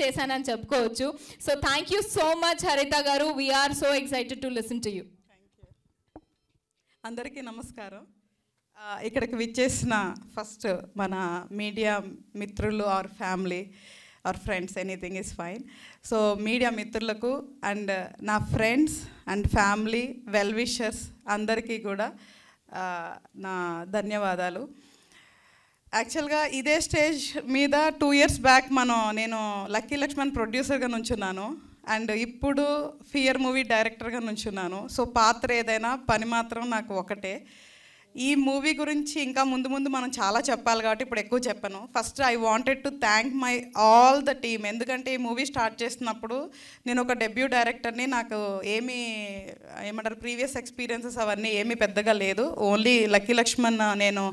చేశానని చెప్పుకోవచ్చు. So thank you so much Haritha garu. We're so excited to listen to you. అందరికీ నమస్కారం. ఇక్కడికి విచ్చేసిన ఫస్ట్ మన మీడియా మిత్రులు or family or friends, anything is fine. So media మిత్రులకు అండ్ నా friends and family well wishers అందరికీ కూడా నా ధన్యవాదాలు. యాక్చువల్గా ఇదే స్టేజ్ మీద 2 years బ్యాక్ నేను లక్కీ లక్ష్మణ్ ప్రొడ్యూసర్గా నుంచున్నాను అండ్ ఇప్పుడు ఫియర్ మూవీ డైరెక్టర్గా నుంచున్నాను. సో పాత్ర ఏదైనా పని మాత్రం నాకు ఒకటే. ఈ మూవీ గురించి ఇంకా ముందు ముందు మనం చాలా చెప్పాలి కాబట్టి ఇప్పుడు ఎక్కువ చెప్పను. First I wanted to thank my all the team. ఎందుకంటే ఈ మూవీ స్టార్ట్ చేసినప్పుడు నేను ఒక డెబ్యూ డైరెక్టర్ని, నాకు ఏమంటారు ప్రీవియస్ ఎక్స్పీరియన్సెస్ అవన్నీ ఏమీ పెద్దగా లేదు. ఓన్లీ లక్కీ లక్ష్మణ్ నేను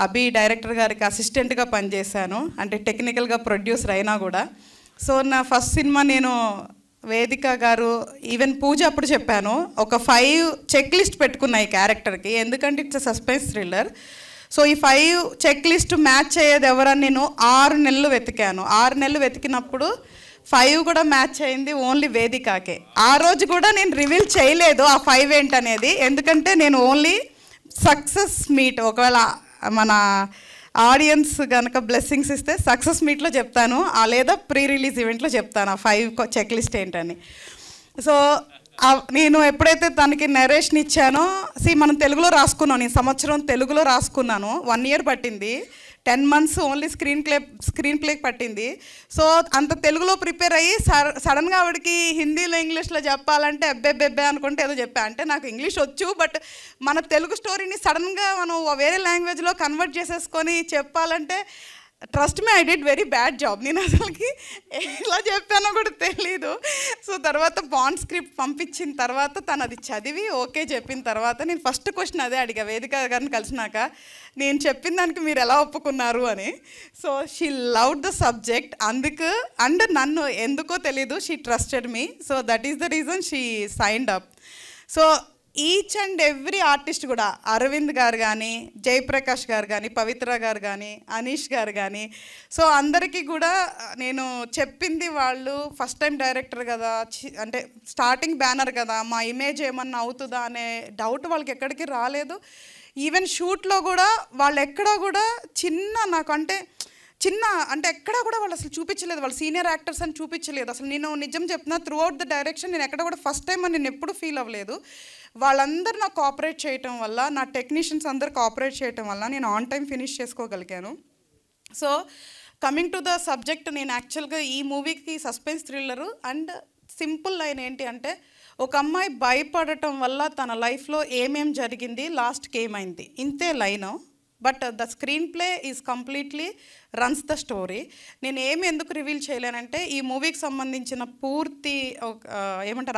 అభి డైరెక్టర్ గారికి అసిస్టెంట్గా పనిచేశాను, అంటే టెక్నికల్గా ప్రొడ్యూసర్ అయినా కూడా. సో నా ఫస్ట్ సినిమా నేను వేదిక గారు ఈవెన్ పూజ అప్పుడు చెప్పాను, ఒక 5 చెక్ లిస్ట్ పెట్టుకున్నా ఈ క్యారెక్టర్కి, ఎందుకంటే ఇట్స్ సస్పెన్స్ థ్రిల్లర్. సో ఈ 5 చెక్ లిస్ట్ మ్యాచ్ అయ్యేది ఎవరని నేను 6 నెలలు వెతికాను. 6 నెలలు వెతికినప్పుడు 5 కూడా మ్యాచ్ అయింది ఓన్లీ వేదికకే. ఆ రోజు కూడా నేను రివీల్ చేయలేదు ఆ 5 ఏంటనేది, ఎందుకంటే నేను ఓన్లీ సక్సెస్ మీట్, ఒకవేళ మన ఆడియన్స్ కనుక బ్లెస్సింగ్స్ ఇస్తే సక్సెస్ మీట్లో చెప్తాను, లేదా ప్రీ రిలీజ్ ఈవెంట్లో చెప్తాను ఆ 5 చెక్ లిస్ట్ ఏంటని. సో నేను ఎప్పుడైతే తనకి నరేషన్ ఇచ్చానో, మనం తెలుగులో రాసుకున్నాను, నేను సంవత్సరం తెలుగులో రాసుకున్నాను. 1 year పట్టింది, 10 months ఓన్లీ స్క్రీన్ ప్లేకి పట్టింది. సో అంత తెలుగులో ప్రిపేర్ అయ్యి సడన్గా ఆవిడకి హిందీలో ఇంగ్లీష్లో చెప్పాలంటే అబ్బెబ్బెబ్బే అనుకుంటే ఏదో చెప్పా. అంటే నాకు ఇంగ్లీష్ వచ్చు, బట్ మన తెలుగు స్టోరీని సడన్గా మనం వేరే లాంగ్వేజ్లో కన్వర్ట్ చేసేసుకొని చెప్పాలంటే trust me I did very bad job. నేను అసలుకి ఎలా చెప్పానో కూడా తెలీదు. సో తర్వాత బాండ్ స్క్రిప్ట్ పంపించిన తర్వాత తను అది చదివి ఓకే చెప్పిన తర్వాత నేను ఫస్ట్ క్వశ్చన్ అదే అడిగా వేదిక గారిని కలిసినాక, నేను చెప్పిన దానికి మీరు ఎలా ఒప్పుకున్నారు అని. So she loved the subject, and నన్ను ఎందుకో తెలీదు she trusted me. So that is the reason she signed up. So each and every artist కూడా, అరవింద్ గారు కానీ, జయప్రకాష్ గారు కానీ, పవిత్ర గారు కానీ, అనీష్ గారు కానీ, సో అందరికీ కూడా నేను చెప్పింది, వాళ్ళు ఫస్ట్ టైం డైరెక్టర్ కదా, అంటే స్టార్టింగ్ బ్యానర్ కదా, మా ఇమేజ్ ఏమన్నా అవుతుందా అనే డౌట్ వాళ్ళకి ఎక్కడికి రాలేదు. ఈవెన్ షూట్లో కూడా వాళ్ళు ఎక్కడా కూడా నాకంటే అంటే ఎక్కడా కూడా వాళ్ళు అసలు చూపించలేదు, వాళ్ళు సీనియర్ యాక్టర్స్ అని చూపించలేదు. అసలు నేను నిజం చెప్తున్నా, త్రూ అవుట్ ద డైరెక్షన్ నేను ఎక్కడ కూడా ఫస్ట్ టైం అని నేను ఎప్పుడు ఫీల్ అవ్వలేదు. వాళ్ళందరూ నాకు కోఆపరేట్ చేయటం వల్ల, నా టెక్నీషియన్స్ అందరూ కోఆపరేట్ చేయటం వల్ల నేను ఆన్ టైం ఫినిష్ చేసుకోగలిగాను. So coming to the subject, నేను యాక్చువల్గా ఈ మూవీకి suspense thriller and simple line ఏంటి అంటే, ఒక అమ్మాయి భయపడటం వల్ల తన లైఫ్లో ఏమేం జరిగింది, లాస్ట్కి ఏమైంది, ఇంతే line. But the screen play is completely runs the story. నేను ఎందుకు రివీల్ చేయలేనంటే, ఈ మూవీకి సంబంధించిన పూర్తి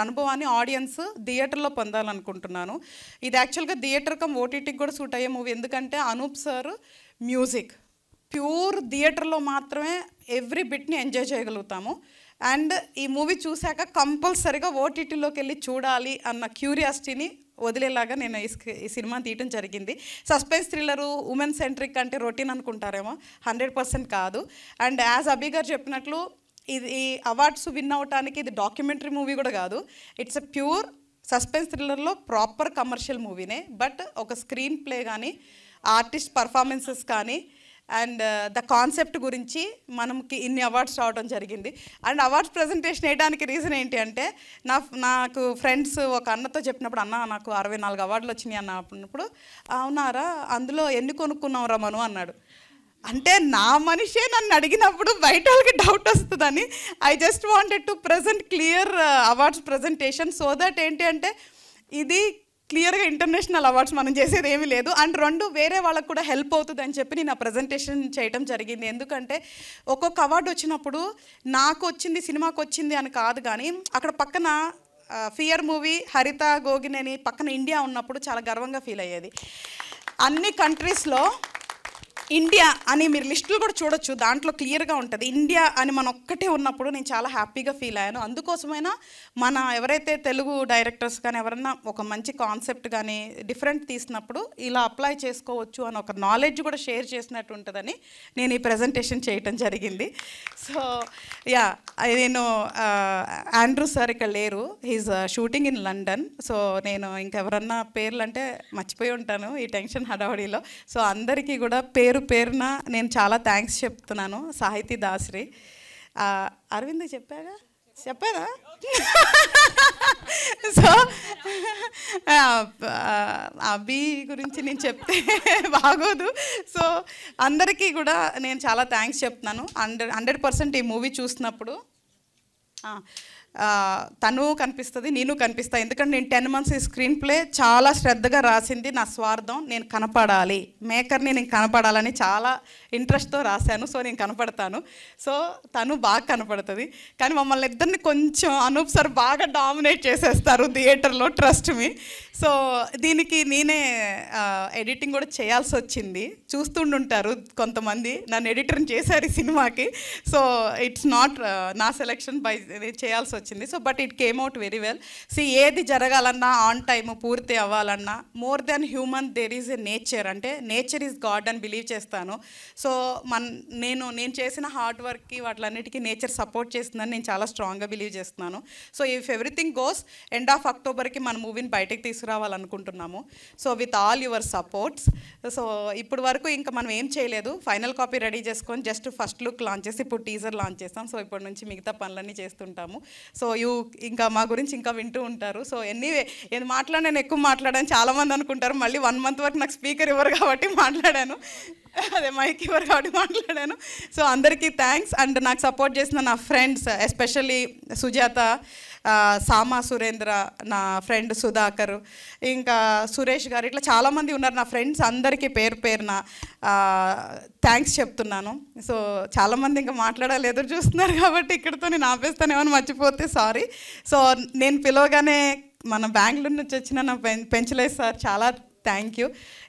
అనుభవాన్ని ఆడియన్స్ థియేటర్లో పొందాలనుకుంటున్నాను. ఇది యాక్చువల్గా థియేటర్ కమ్ ఓటీటీకి కూడా సూట్ అయ్యే మూవీ, ఎందుకంటే అనూప్ సార్ మ్యూజిక్ ప్యూర్ థియేటర్లో మాత్రమే ఎవ్రీ బిట్ని ఎంజాయ్ చేయగలుగుతాము. అండ్ ఈ మూవీ చూశాక కంపల్సరీగా ఓటీటీలోకి వెళ్ళి చూడాలి అన్న క్యూరియాసిటీని వదిలేలాగా నేను ఈ సినిమా తీయటం జరిగింది. సస్పెన్స్ థ్రిల్లరు ఉమెన్ సెంట్రిక్ అంటే రొటీన్ అనుకుంటారేమో, 100% కాదు. అండ్ యాజ్ అభి గారు చెప్పినట్లు ఇది అవార్డ్స్ విన్ అవటానికి ఇది డాక్యుమెంటరీ మూవీ కూడా కాదు, ఇట్స్ ఎ ప్యూర్ సస్పెన్స్ థ్రిల్లర్లో ప్రాపర్ కమర్షియల్ మూవీనే. బట్ ఒక స్క్రీన్ ప్లే కానీ, ఆర్టిస్ట్ పర్ఫార్మెన్సెస్ కానీ, అండ్ ద కాన్సెప్ట్ గురించి మనకి ఇన్ని అవార్డ్స్ రావడం జరిగింది. అండ్ అవార్డ్స్ ప్రజెంటేషన్ వేయడానికి రీజన్ ఏంటి అంటే, నాకు ఫ్రెండ్స్ ఒక అన్నతో చెప్పినప్పుడు, అన్న నాకు 64 అవార్డులు వచ్చినాయి అన్న అన్నప్పుడు, అవునారా, అందులో ఎన్ని కొనుక్కున్నావురా మను అన్నాడు. అంటే నా మనిషే నన్ను అడిగినప్పుడు బయట వాళ్ళకి డౌట్ వస్తుందని I just wanted to present clear awards presentation. So that ఏంటి అంటే, ఇది క్లియర్గా ఇంటర్నేషనల్ అవార్డ్స్ మనం చేసేది ఏమీ లేదు. అండ్ 2 వేరే వాళ్ళకు కూడా హెల్ప్ అవుతుంది అని చెప్పి నేను ఆ ప్రజెంటేషన్ చేయడం జరిగింది. ఎందుకంటే ఒక్కొక్క అవార్డు వచ్చినప్పుడు నాకు వచ్చింది, సినిమాకి వచ్చింది అని కాదు, కానీ అక్కడ పక్కన ఫియర్ మూవీ, హరిత, గోగినేని పక్కన ఇండియా ఉన్నప్పుడు చాలా గర్వంగా ఫీల్ అయ్యేది. అన్ని కంట్రీస్లో ఇండియా అని మీరు లిస్టులు కూడా చూడొచ్చు, దాంట్లో క్లియర్గా ఉంటుంది. ఇండియా అని మనం ఒక్కటే ఉన్నప్పుడు నేను చాలా హ్యాపీగా ఫీల్ అయ్యాను. అందుకోసమైనా మన ఎవరైతే తెలుగు డైరెక్టర్స్ కానీ ఎవరన్నా ఒక మంచి కాన్సెప్ట్ కానీ డిఫరెంట్ తీసినప్పుడు ఇలా అప్లై చేసుకోవచ్చు అని ఒక నాలెడ్జ్ కూడా షేర్ చేసినట్టు ఉంటుందని నేను ఈ ప్రజెంటేషన్ చేయటం జరిగింది. సో యా, నేను ఆండ్రూ సార్ ఇక్కడ లేరు, he's shooting in London. So నేను ఇంకెవరన్నా పేర్లు అంటే మర్చిపోయి ఉంటాను ఈ టెన్షన్ హడావడిలో. సో అందరికీ కూడా పేరున నేను చాలా థ్యాంక్స్ చెప్తున్నాను. సాహితీ దాసరి, అరవింద్ చెప్పారా? సో అభి గురించి నేను చెప్తే బాగోదు. సో అందరికీ కూడా నేను చాలా థ్యాంక్స్ చెప్తున్నాను. 100% ఈ మూవీ చూసినప్పుడు తను కనిపిస్తుంది, నేను కనిపిస్తాను. ఎందుకంటే నేను 10 months ఈ స్క్రీన్ ప్లే చాలా శ్రద్ధగా రాసింది నా స్వార్థం, నేను కనపడాలి, మేకర్ని నేను కనపడాలని చాలా ఇంట్రెస్ట్తో రాశాను. సో నేను కనపడతాను. సో తను బాగా కనపడుతుంది. కానీ మమ్మల్ని ఇద్దరిని కొంచెం అనూప్ సార్ బాగా డామినేట్ చేసేస్తారు థియేటర్లో, ట్రస్ట్ మీ. సో దీనికి నేనే ఎడిటింగ్ కూడా చేయాల్సి వచ్చింది. చూస్తుండుంటారు కొంతమంది, నన్ను ఎడిటర్ని చేశారు ఈ సినిమాకి. సో ఇట్స్ నాట్ నా సెలెక్షన్ బై చేయాల్సి వచ్చింది. So but it came out very well. ఏది జరగాలన్నా ఆన్ టైమ్ పూర్తి అవ్వాలన్నా more than human there is a nature, అంటే నేచర్ ఈజ్ గాడ్ అని బిలీవ్ చేస్తాను. సో నేను చేసిన హార్డ్ వర్క్కి వాటిలన్నిటికీ నేచర్ సపోర్ట్ చేస్తుందని నేను చాలా స్ట్రాంగ్గా బిలీవ్ చేస్తున్నాను. So if everything goes, end of అక్టోబర్కి మన మూవీని బయటకు తీసుకురావాలనుకుంటున్నాము. So with all your supports. So ఇప్పుడు వరకు ఇంకా మనం ఏం చేయలేదు, ఫైనల్ కాపీ రెడీ చేసుకొని జస్ట్ ఫస్ట్ లుక్ లాంచ్ చేసి ఇప్పుడు టీజర్ లాంచ్ చేస్తాం. సో ఇప్పటి నుంచి మిగతా పనులన్నీ చేస్తుంటాము. సో ఇంకా మా గురించి ఇంకా వింటూ ఉంటారు. సో ఎనీవే నేను నేను ఎక్కువ మాట్లాడాను, చాలామంది అనుకుంటారు. మళ్ళీ 1 month వరకు నాకు స్పీకర్ ఇవ్వరు కాబట్టి మాట్లాడాను, అదే మైక్ ఇవ్వరు కాబట్టి మాట్లాడాను. సో అందరికీ థ్యాంక్స్. అండ్ నాకు సపోర్ట్ చేసిన నా ఫ్రెండ్స్, ఎస్పెషల్లీ సుజాత, సామా సురేంద్ర, నా ఫ్రెండ్ సుధాకర్, ఇంకా సురేష్ గారు, ఇట్లా చాలామంది ఉన్నారు నా ఫ్రెండ్స్. అందరికీ పేరున థ్యాంక్స్ చెప్తున్నాను. సో చాలామంది ఇంకా మాట్లాడాలి ఎదురు చూస్తున్నారు కాబట్టి ఇక్కడితో నేను ఆపేస్తాను, ఏమైనా మర్చిపోతే సారీ. సో నేను పిలవగానే మన బెంగళూరు నుంచి వచ్చిన నా పెంచలేదు సార్, చాలా thank you.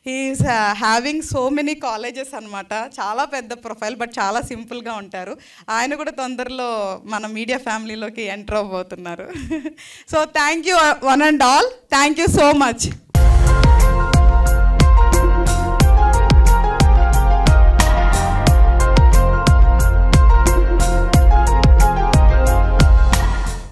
He's having so many colleges అనమాట, చాలా పెద్ద ప్రొఫైల్, బట్ చాలా సింపుల్గా ఉంటారు. ఆయన కూడా తొందరలో మన మీడియా ఫ్యామిలీలోకి ఎంటర్ అవ్వబోతున్నారు. So thank you one and all, thank you so much.